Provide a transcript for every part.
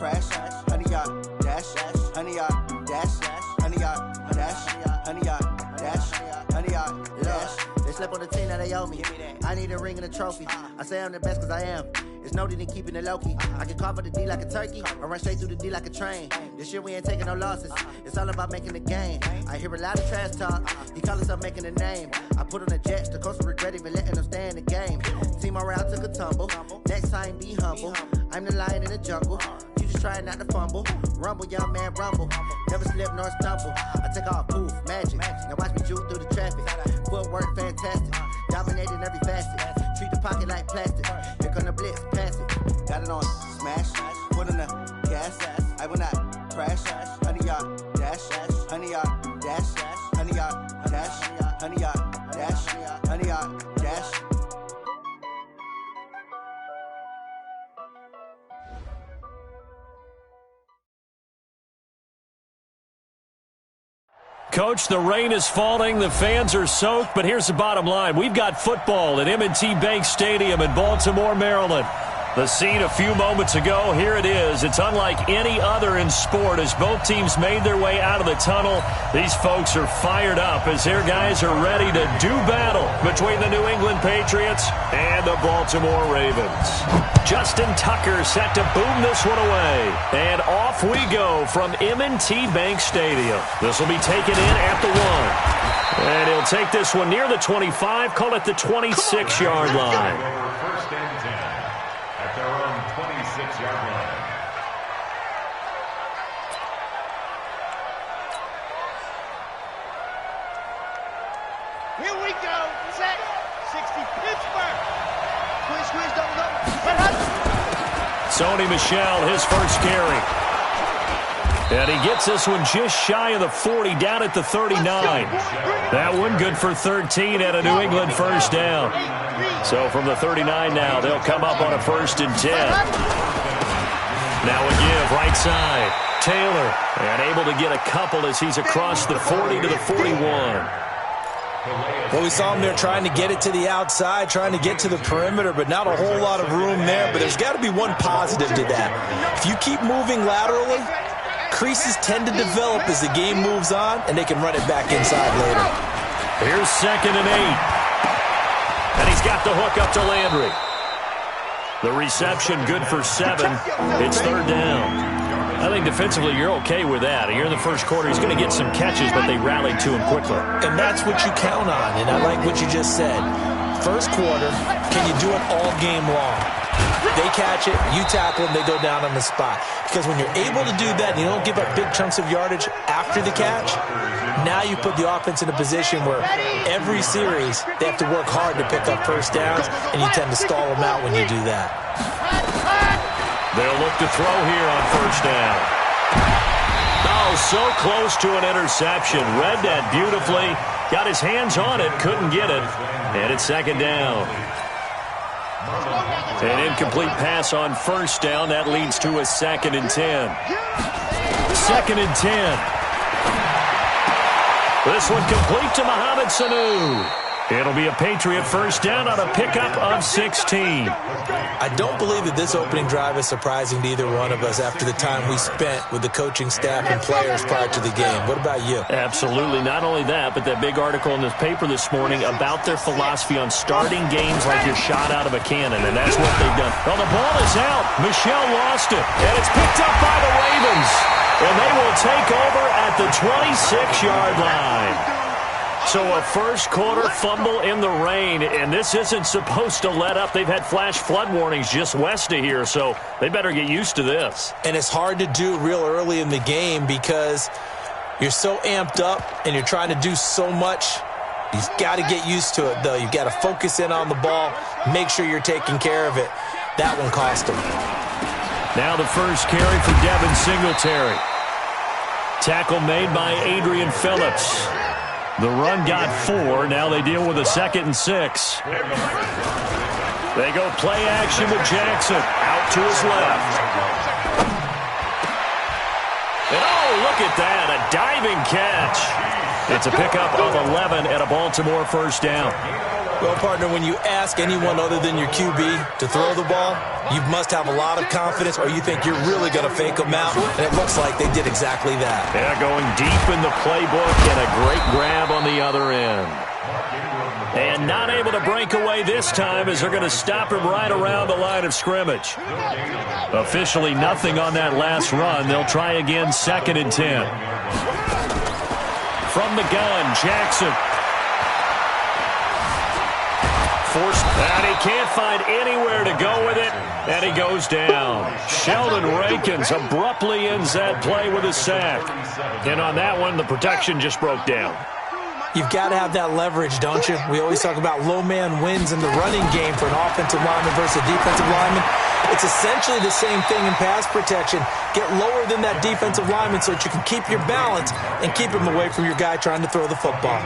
crash, 100-yard dash, 100-yard dash, 100-yard dash, 100-yard dash, 100-yard dash. They slept on the team, now they owe me. I need a ring and a trophy. I say I'm the best cause I am. It's noted in keeping it low-key. I can carve up the D like a turkey or run straight through the D like a train. This year we ain't taking no losses. It's all about making the game. I hear a lot of trash talk. He call himself making a name. I put on the Jets. The coach will regret even letting them stay in the game. Team morale took a tumble. Next time be humble. I'm the lion in the jungle. You just trying not to fumble. Rumble, young man, rumble. Never slip nor stumble. I take off, poof, magic. Now watch me juke through the traffic. Footwork fantastic. Dominating every facet. Treat the pocket like plastic. Here come the blitz, pass it. Got it on smash. Put in the gas. I will not crash. 100-yard dash. 100-yard dash. 100-yard dash. 100-yard dash. 100-yard dash. Coach, the rain is falling, the fans are soaked, but here's the bottom line. We've got football at M&T Bank Stadium in Baltimore, Maryland. The scene a few moments ago, here it is. It's unlike any other in sport as both teams made their way out of the tunnel. These folks are fired up as their guys are ready to do battle between the New England Patriots and the Baltimore Ravens. Justin Tucker set to boom this one away. And off we go from M&T Bank Stadium. This will be taken in at the 1. And he'll take this one near the 25, call it the 26-yard line. First and 10 at their own 26-yard line. Here we go. Set. 60 Pittsburgh. Squeeze, don't go. Sony Michel, his first carry. And he gets this one just shy of the 40, down at the 39. That one good for 13 at a New England first down. So from the 39 now, they'll come up on a 1st and 10. Now a give, right side. Taylor, and able to get a couple as he's across the 40 to the 41. Well, we saw him there trying to get it to the outside, trying to get to the perimeter, but not a whole lot of room there. But there's got to be one positive to that. If you keep moving laterally, creases tend to develop as the game moves on, and they can run it back inside later. Here's 2nd and 8. And he's got the hook up to Landry. The reception good for 7. It's 3rd down. I think defensively you're okay with that. Here in the first quarter, he's going to get some catches, but they rallied to him quickly. And that's what you count on, and I like what you just said. First quarter, can you do it all game long? They catch it, you tackle them, they go down on the spot. Because when you're able to do that and you don't give up big chunks of yardage after the catch, now you put the offense in a position where every series they have to work hard to pick up first downs, and you tend to stall them out when you do that. They'll look to throw here on 1st down. Oh, so close to an interception. Read that beautifully. Got his hands on it, couldn't get it. And it's 2nd down. An incomplete pass on 1st down. That leads to a 2nd and 10. 2nd and 10. This one complete to Mohamed Sanu. It'll be a Patriot first down on a pickup of 16. I don't believe that this opening drive is surprising to either one of us after the time we spent with the coaching staff and players prior to the game. What about you? Absolutely. Not only that, but that big article in the paper this morning about their philosophy on starting games like you're shot out of a cannon, and that's what they've done. Well, the ball is out. Michel lost it, and it's picked up by the Ravens. And they will take over at the 26-yard line. So a first quarter fumble in the rain, and this isn't supposed to let up. They've had flash flood warnings just west of here, so they better get used to this. And it's hard to do real early in the game because you're so amped up and you're trying to do so much. You've got to get used to it, though. You've got to focus in on the ball, make sure you're taking care of it. That one cost them. Now the first carry for Devin Singletary. Tackle made by Adrian Phillips. The run got 4. Now they deal with a 2nd and 6. They go play action with Jackson. Out to his left. And oh, look at that. A diving catch. It's a pickup of 11 at a Baltimore first down. Well, partner, when you ask anyone other than your QB to throw the ball, you must have a lot of confidence or you think you're really going to fake them out, and it looks like they did exactly that. Yeah, going deep in the playbook and a great grab on the other end. And not able to break away this time as they're going to stop him right around the line of scrimmage. Officially nothing on that last run. They'll try again 2nd and 10. From the gun, Jackson. Forced, and he can't find anywhere to go with it, and he goes down. Sheldon Rankins abruptly ends that play with a sack. And on that one, the protection just broke down. You've got to have that leverage, don't you? We always talk about low man wins in the running game for an offensive lineman versus a defensive lineman. It's essentially the same thing in pass protection. Get lower than that defensive lineman so that you can keep your balance and keep him away from your guy trying to throw the football.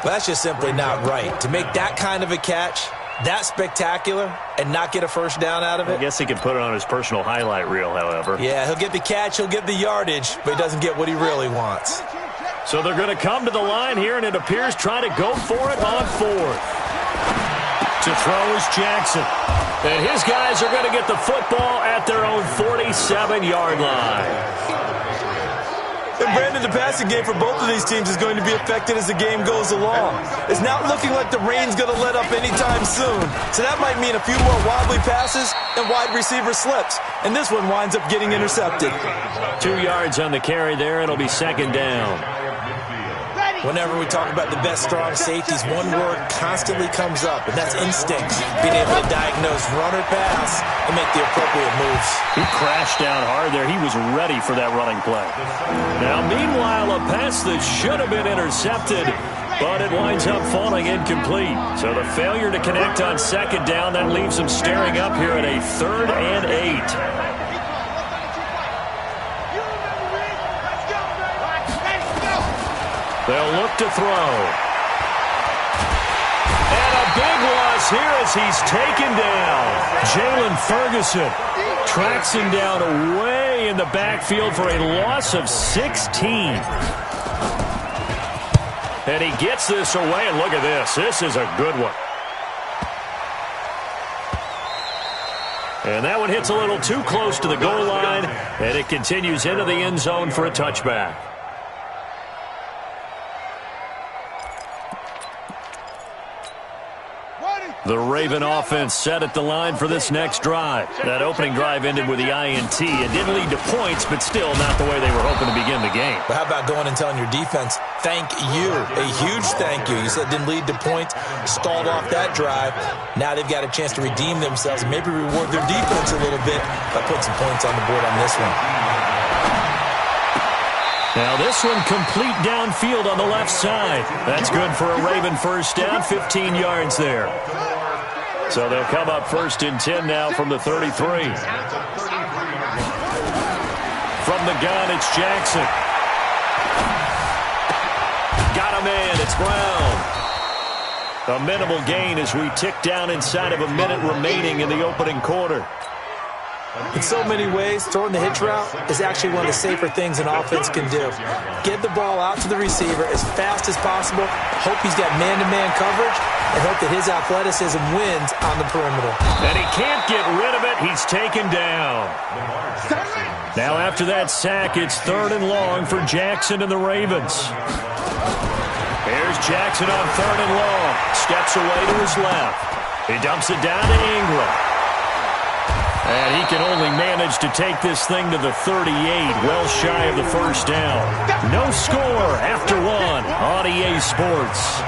Well, that's just simply not right. To make that kind of a catch, that spectacular, and not get a first down out of it. I guess he could put it on his personal highlight reel, however. Yeah, he'll get the catch, he'll get the yardage, but he doesn't get what he really wants. So they're going to come to the line here, and it appears try to go for it on 4th. To throw is Jackson. And his guys are going to get the football at their own 47-yard line. And Brandon, the passing game for both of these teams is going to be affected as the game goes along. It's not looking like the rain's going to let up anytime soon. So that might mean a few more wobbly passes and wide receiver slips. And this one winds up getting intercepted. 2 yards on the carry there. It'll be 2nd down. Whenever we talk about the best strong safeties, one word constantly comes up, and that's instinct. Being able to diagnose run or pass and make the appropriate moves. He crashed down hard there. He was ready for that running play. Now, meanwhile, a pass that should have been intercepted, but it winds up falling incomplete. So the failure to connect on 2nd down, that leaves them staring up here at a 3rd and 8. They'll look to throw. And a big loss here as he's taken down. Jalen Ferguson tracks him down away in the backfield for a loss of 16. And he gets this away, and look at this. This is a good one. And that one hits a little too close to the goal line, and it continues into the end zone for a touchback. The Raven offense set at the line for this next drive. That opening drive ended with the INT. It didn't lead to points, but still not the way they were hoping to begin the game. But how about going and telling your defense, thank you, a huge thank you. You said it didn't lead to points, stalled off that drive. Now they've got a chance to redeem themselves and maybe reward their defense a little bit by putting some points on the board on this one. Now this one complete downfield on the left side. That's good for a Raven first down, 15 yards there. So they'll come up 1st and 10 now from the 33. From the gun, it's Jackson. Got him in, it's Brown. A minimal gain as we tick down inside of a minute remaining in the opening quarter. In so many ways, throwing the hitch route is actually one of the safer things an offense can do. Get the ball out to the receiver as fast as possible, hope he's got man-to-man coverage, and hope that his athleticism wins on the perimeter. And he can't get rid of it. He's taken down. Now after that sack, it's 3rd and long for Jackson and the Ravens. Here's Jackson on 3rd and long. Steps away to his left. He dumps it down to Ingram. And he can only manage to take this thing to the 38, well shy of the first down. No score after 1 on EA Sports.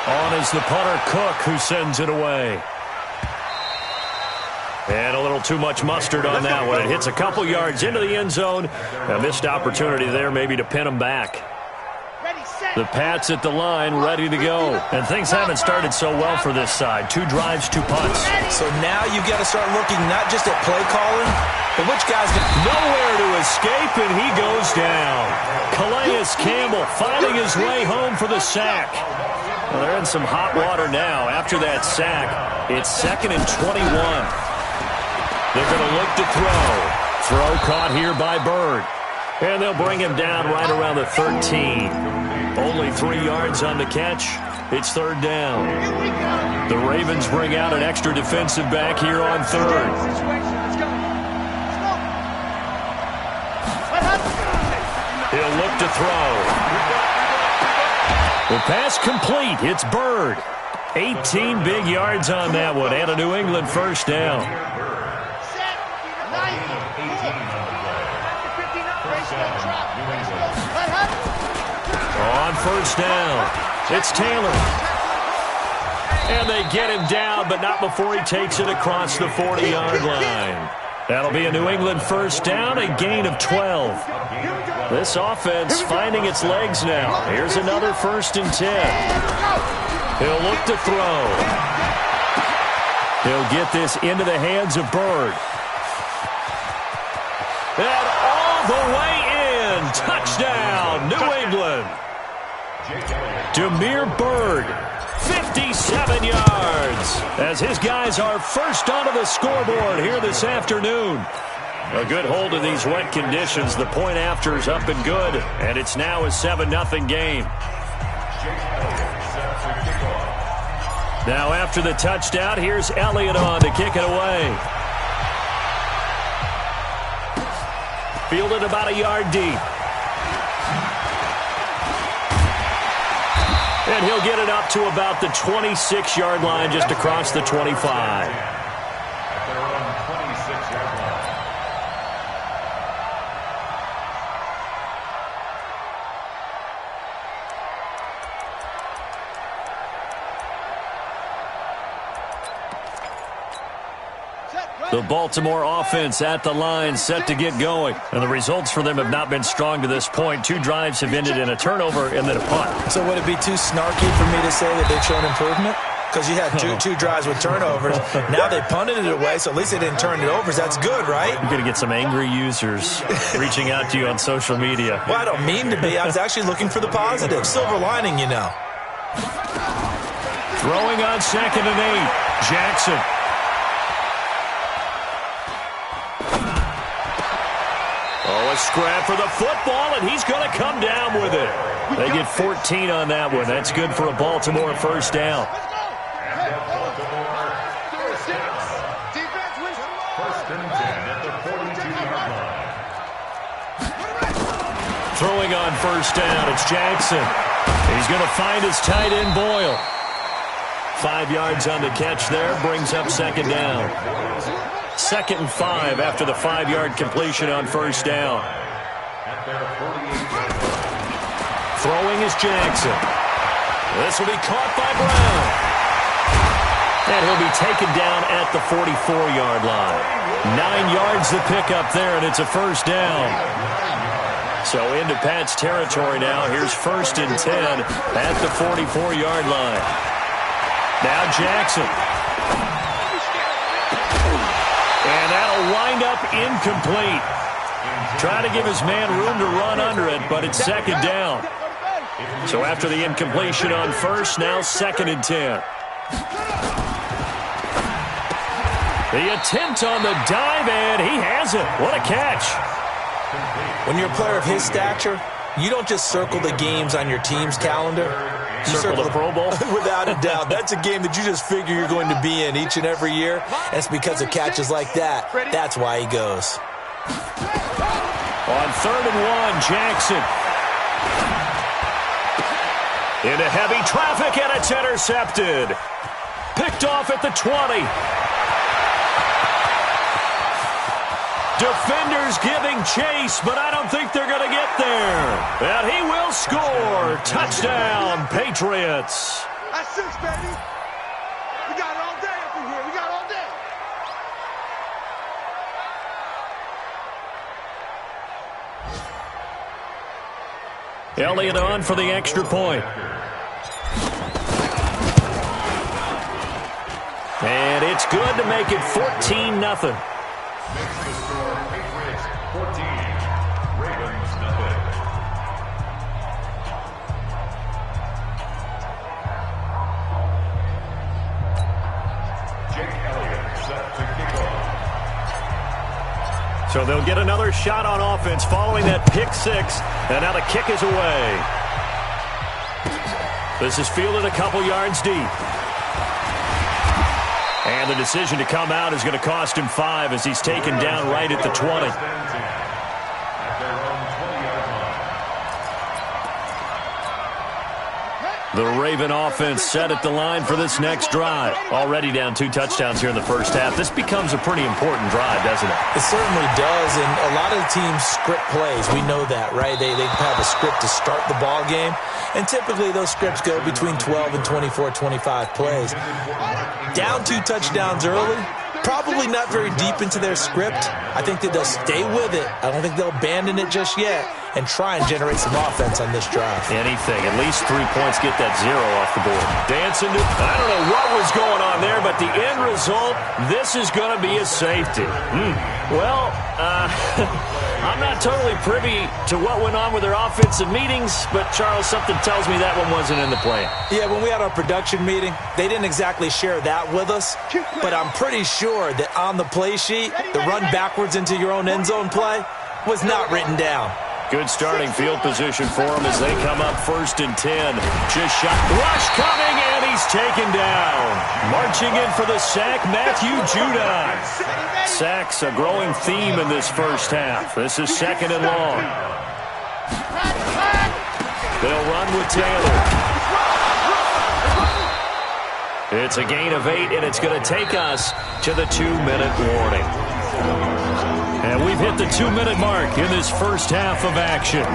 On is the punter, Cook, who sends it away. And a little too much mustard on that one. It hits a couple yards into the end zone. A missed opportunity there maybe to pin him back. The Pats at the line, ready to go. And things haven't started so well for this side. 2 drives, 2 punts. So now you've got to start looking not just at play calling, but which guy's got nowhere to escape, and he goes down. Calais Campbell finding his way home for the sack. Well, they're in some hot water now. After that sack, it's 2nd and 21. They're going to look to throw. Throw caught here by Bird. And they'll bring him down right around the 13. Only 3 yards on the catch. It's third down. The Ravens bring out an extra defensive back here on third. He'll look to throw. The pass complete. It's Bird. 18 big yards on that one and a New England first down. On first down, it's Taylor. And they get him down, but not before he takes it across the 40-yard line. That'll be a New England first down, a gain of 12. This offense finding its legs now. Here's another 1st and 10. He'll look to throw. He'll get this into the hands of Bird. And all the way in. Touchdown, New England. Damiere Byrd, 57 yards, as his guys are first onto the scoreboard here this afternoon. A good hold of these wet conditions. The point after is up and good, and it's now a 7-0 game. Now after the touchdown, here's Elliott on to kick it away. Fielded about a yard deep. And he'll get it up to about the 26-yard line, just across the 25. At their own 26-yard line. The Baltimore offense at the line, set to get going. And the results for them have not been strong to this point. 2 drives have ended in a turnover and then a punt. So would it be too snarky for me to say that they've shown improvement? Because you had two drives with turnovers. Now they punted it away, so at least they didn't turn it over. That's good, right? You're going to get some angry users reaching out to you on social media. Well, I don't mean to be. I was actually looking for the positive. Silver lining, you know. Throwing on 2nd and 8. Jackson. Oh, a scrap for the football, and he's going to come down with it. They get 14 on that one. That's good for a Baltimore first down. First and 10 at the 42-yard line. Throwing on first down, it's Jackson. He's going to find his tight end, Boyle. 5 yards on the catch there, brings up 2nd down. 2nd and 5 after the 5-yard completion on first down. Throwing is Jackson. This will be caught by Brown. And he'll be taken down at the 44-yard line. 9 yards to pick up there, and it's a first down. So into Pat's territory now. Here's 1st and 10 at the 44-yard line. Now Jackson. And that'll wind up incomplete. Trying to give his man room to run under it, but it's 2nd down. So after the incompletion on first, now 2nd and 10. The attempt on the dive, and he has it. What a catch. When you're a player of his stature, you don't just circle the games on your team's calendar. You circle the Pro Bowl? Without a doubt. That's a game that you just figure you're going to be in each and every year. And it's because of catches like that. That's why he goes. On 3rd and 1, Jackson. Into heavy traffic, and it's intercepted. Picked off at the 20. Defenders giving chase, but I don't think they're going to get there. And he will score. Touchdown, Patriots. That's 6, baby. We got it all day up in here. We got it all day. Elliott on for the extra point. And it's good to make it 14-0. Makes the score Patriots 14, Ravens nothing. Jake Elliott set to kick off. So they'll get another shot on offense following that pick 6. And now the kick is away. This is fielded a couple yards deep. And the decision to come out is going to cost him 5 as he's taken down right at the 20. The Raven offense set at the line for this next drive. Already down 2 touchdowns here in the first half. This becomes a pretty important drive, doesn't it? It certainly does, and a lot of the teams script plays. We know that, right? They have a script to start the ball game, and typically those scripts go between 12 and 24, 25 plays. Down 2 touchdowns early, probably not very deep into their script. I think that they'll stay with it. I don't think they'll abandon it just yet and try and generate some offense on this drive. Anything. At least 3 points, get that 0 off the board. Dancing to, I don't know what was going on there, but the end result, this is going to be a safety. Well, I'm not totally privy to what went on with their offensive meetings, but Charles, something tells me that one wasn't in the plan. Yeah, when we had our production meeting, they didn't exactly share that with us, but I'm pretty sure that on the play sheet, the run backwards into your own end zone play was not written down. Good starting field position for him as they come up 1st and 10. Just shot. Rush coming, and he's taken down. Marching in for the sack, Matthew Judon. Sacks a growing theme in this first half. This is 2nd and long. They'll run with Taylor. It's a gain of 8, and it's going to take us to the 2-minute warning. And we've hit the 2-minute mark in this first half of action.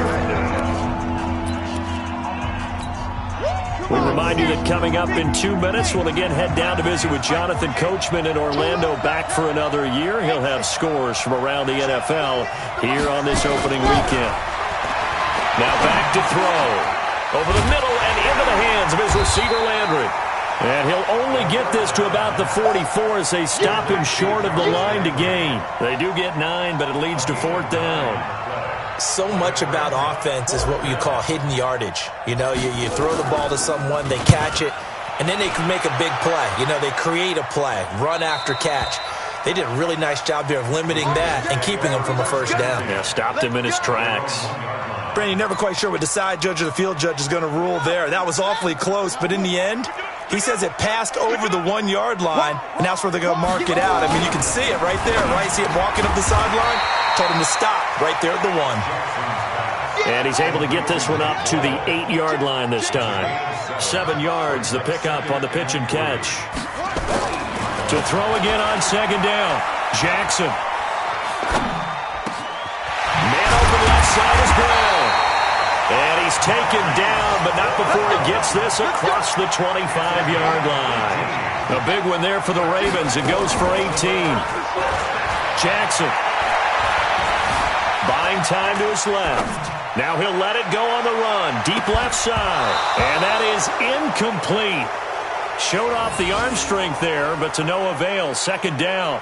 We remind you that coming up in 2 minutes, we'll again head down to visit with Jonathan Coachman in Orlando, back for another year. He'll have scores from around the NFL here on this opening weekend. Now back to throw. Over the middle and into the hands of his receiver, Landry. And he'll only get this to about the 44 as they stop him short of the line to gain. They do get 9, but it leads to 4th down. So much about offense is what you call hidden yardage. You know, you throw the ball to someone, they catch it, and then they can make a big play. You know, they create a play, run after catch. They did a really nice job there of limiting that and keeping him from a first down. Yeah, stopped him in his tracks. Brandon, you're never quite sure what the side judge or the field judge is going to rule there. That was awfully close, but in the end, he says it passed over the 1-yard line, and that's where they're going to mark it out. I mean, you can see it right there, right? See him walking up the sideline? Told him to stop right there at the 1. And he's able to get this one up to the 8-yard line this time. 7 yards, the pickup on the pitch and catch. To throw again on 2nd down. Jackson. Man open left side is Brown. And he's taken down, but not before he gets this across the 25-yard line. A big one there for the Ravens. It goes for 18. Jackson. Buying time to his left. Now he'll let it go on the run. Deep left side. And that is incomplete. Showed off the arm strength there, but to no avail. 2nd down.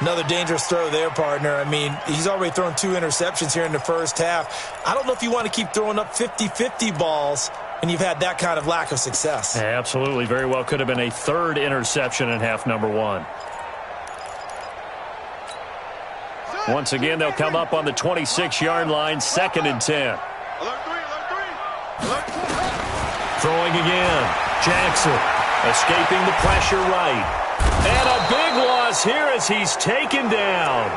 Another dangerous throw there, partner. I mean, he's already thrown 2 interceptions here in the first half. I don't know if you want to keep throwing up 50-50 balls when you've had that kind of lack of success. Yeah, absolutely. Very well could have been a 3rd interception in half number 1. Once again, they'll come up on the 26-yard line, 2nd and 10. Throwing again. Jackson escaping the pressure right. And a big loss here as he's taken down.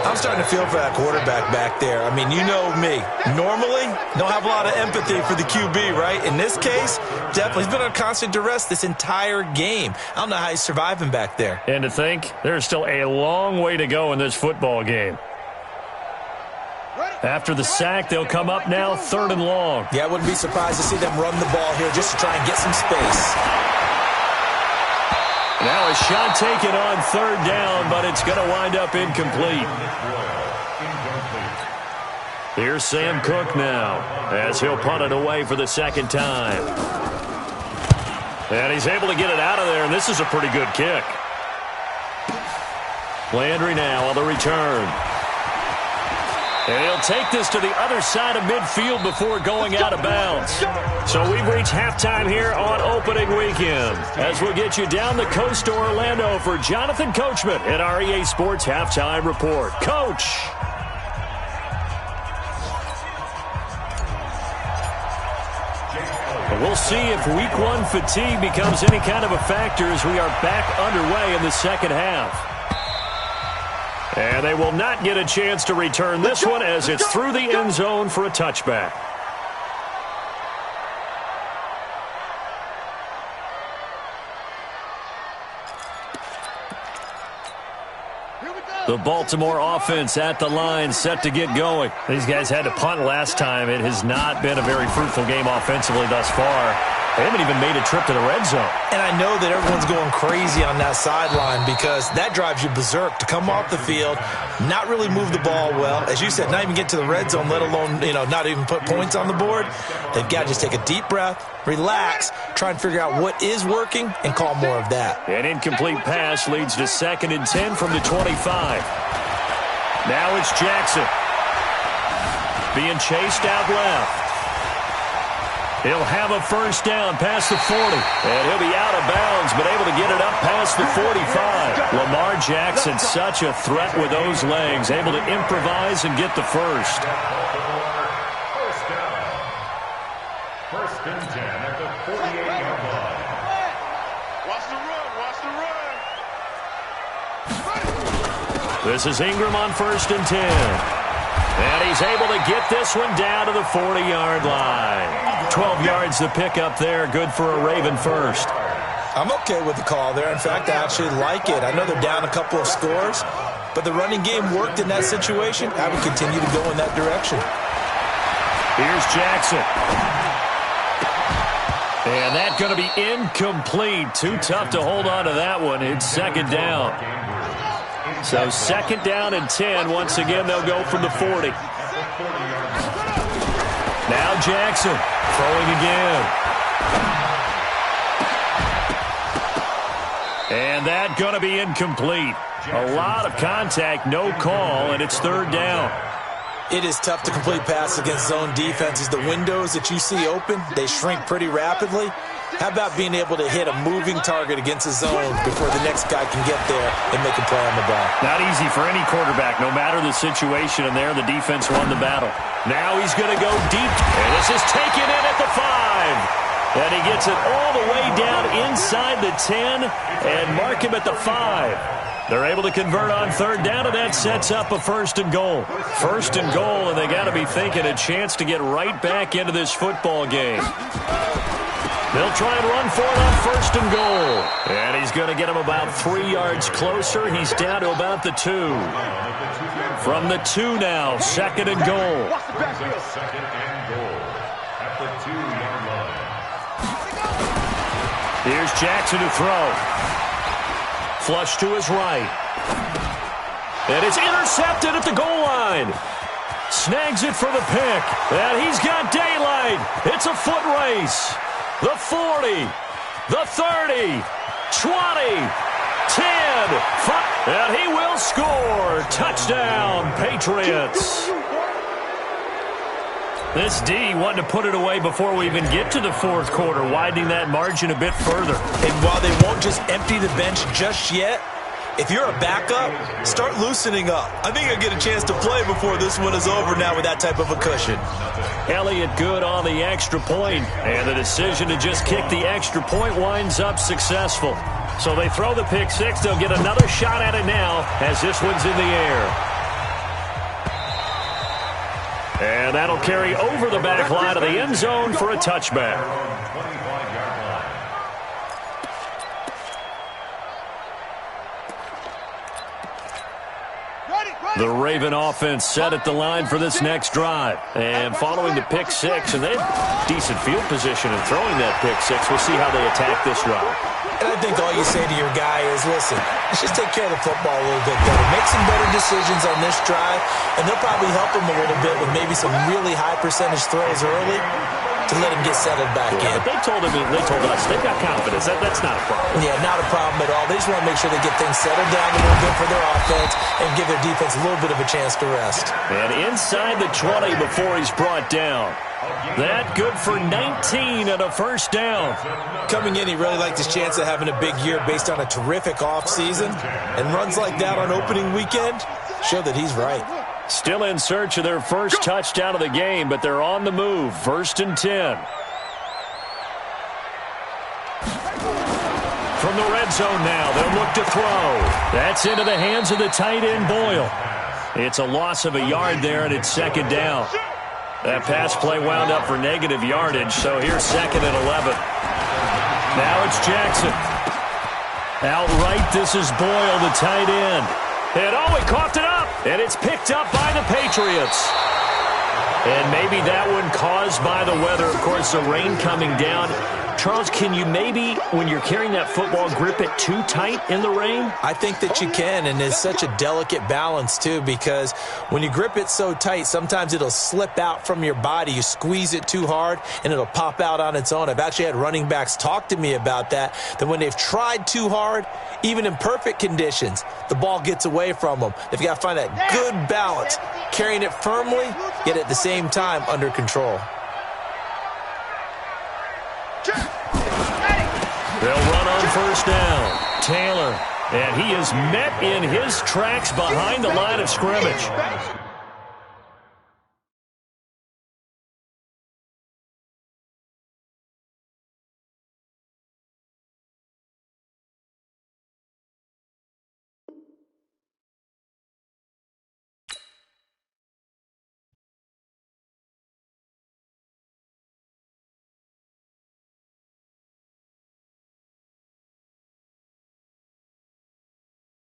I'm starting to feel for that quarterback back there. I mean, you know me. Normally, don't have a lot of empathy for the QB, right? In this case, definitely. He's been on constant duress this entire game. I don't know how he's surviving back there. And to think, there's still a long way to go in this football game. After the sack, they'll come up now 3rd and long. Yeah, I wouldn't be surprised to see them run the ball here just to try and get some space. Now a shot taken on 3rd down, but it's going to wind up incomplete. Here's Sam Cook now as he'll punt it away for the 2nd time. And he's able to get it out of there, and this is a pretty good kick. Landry now on the return. And he'll take this to the other side of midfield before going out of bounds. So we've reached halftime here on opening weekend as we'll get you down the coast to Orlando for Jonathan Coachman at our EA Sports Halftime Report. Coach. We'll see if week one fatigue becomes any kind of a factor as we are back underway in the second half. And they will not get a chance to return this one as it's through the end zone for a touchback. The Baltimore offense at the line, set to get going. These guys had to punt last time. It has not been a very fruitful game offensively thus far. They haven't even made a trip to the red zone. And I know that everyone's going crazy on that sideline because that drives you berserk to come off the field, not really move the ball well. As you said, not even get to the red zone, let alone, not even put points on the board. They've got to just take a deep breath, relax, try and figure out what is working, and call more of that. An incomplete pass leads to 2nd and 10 from the 25. Now it's Jackson. Being chased out left. He'll have a first down past the 40. And he'll be out of bounds, but able to get it up past the 45. Lamar Jackson, such a threat with those legs, able to improvise and get the first. First down. 1st and 10 at the 48-yard line. Watch the run, watch the run. This is Ingram on 1st and 10. And he's able to get this one down to the 40-yard line. 12 yards to pick up there. Good for a Raven first. I'm okay with the call there. In fact, I actually like it. I know they're down a couple of scores, but the running game worked in that situation. I would continue to go in that direction. Here's Jackson. And that's going to be incomplete. Too tough to hold on to that one. It's 2nd down. So 2nd down and 10. Once again, they'll go from the 40. Now Jackson throwing again. And that's going to be incomplete. A lot of contact, no call, and it's 3rd down. It is tough to complete passes against zone defenses. The windows that you see open, they shrink pretty rapidly. How about being able to hit a moving target against a zone before the next guy can get there and make a play on the ball? Not easy for any quarterback, no matter the situation, and there the defense won the battle. Now he's going to go deep, and this is taken in at the 5. And he gets it all the way down inside the 10 and mark him at the 5. They're able to convert on 3rd down, and that sets up a 1st and goal. 1st and goal, and they got to be thinking a chance to get right back into this football game. They'll try and run for it on 1st and goal. And he's going to get him about 3 yards closer. He's down to about the 2. From the 2 now, 2nd and goal. 2nd and goal at the 2-yard line. Here's Jackson to throw. Flush to his right. And it's intercepted at the goal line. Snags it for the pick. And he's got daylight. It's a foot race. The 40, the 30, 20, 10, 5, and he will score. Touchdown, Patriots. This D wanted to put it away before we even get to the 4th quarter, widening that margin a bit further. And while they won't just empty the bench just yet, if you're a backup, start loosening up. I think I'll get a chance to play before this one is over now with that type of a cushion. Elliott good on the extra point, and the decision to just kick the extra point winds up successful. So they throw the pick 6. They'll get another shot at it now as this one's in the air. And that'll carry over the back line of the end zone for a touchback. The Raven offense set at the line for this next drive. And following the pick 6, and they have decent field position in throwing that pick 6. We'll see how they attack this drive. And I think all you say to your guy is, listen, let's just take care of the football a little bit better. Make some better decisions on this drive, and they'll probably help him a little bit with maybe some really high percentage throws early to let him get settled back in. But they told us they've got confidence. That's not a problem. Yeah, not a problem at all. They just want to make sure they get things settled down a little bit for their offense and give their defense a little bit of a chance to rest. And inside the 20 before he's brought down. That good for 19 and a first down. Coming in, he really liked his chance of having a big year based on a terrific offseason. And runs like that on opening weekend show that he's right. Still in search of their first touchdown of the game, but they're on the move. 1st and 10. From the red zone now, they'll look to throw. That's into the hands of the tight end, Boyle. It's a loss of a yard there, and it's second down. That pass play wound up for negative yardage, so here's second and 11. Now it's Jackson. Outright, this is Boyle, the tight end. And he coughed it up, and it's picked up by the Patriots. And maybe that one caused by the weather. Of course, the rain coming down. Charles, can you maybe, when you're carrying that football, grip it too tight in the rain? I think that you can, and it's such a delicate balance, too, because when you grip it so tight, sometimes it'll slip out from your body. You squeeze it too hard, and it'll pop out on its own. I've actually had running backs talk to me about that when they've tried too hard, even in perfect conditions, the ball gets away from them. They've got to find that good balance, carrying it firmly, yet at the same time under control. They'll run on first down. Taylor, and he is met in his tracks behind the line of scrimmage.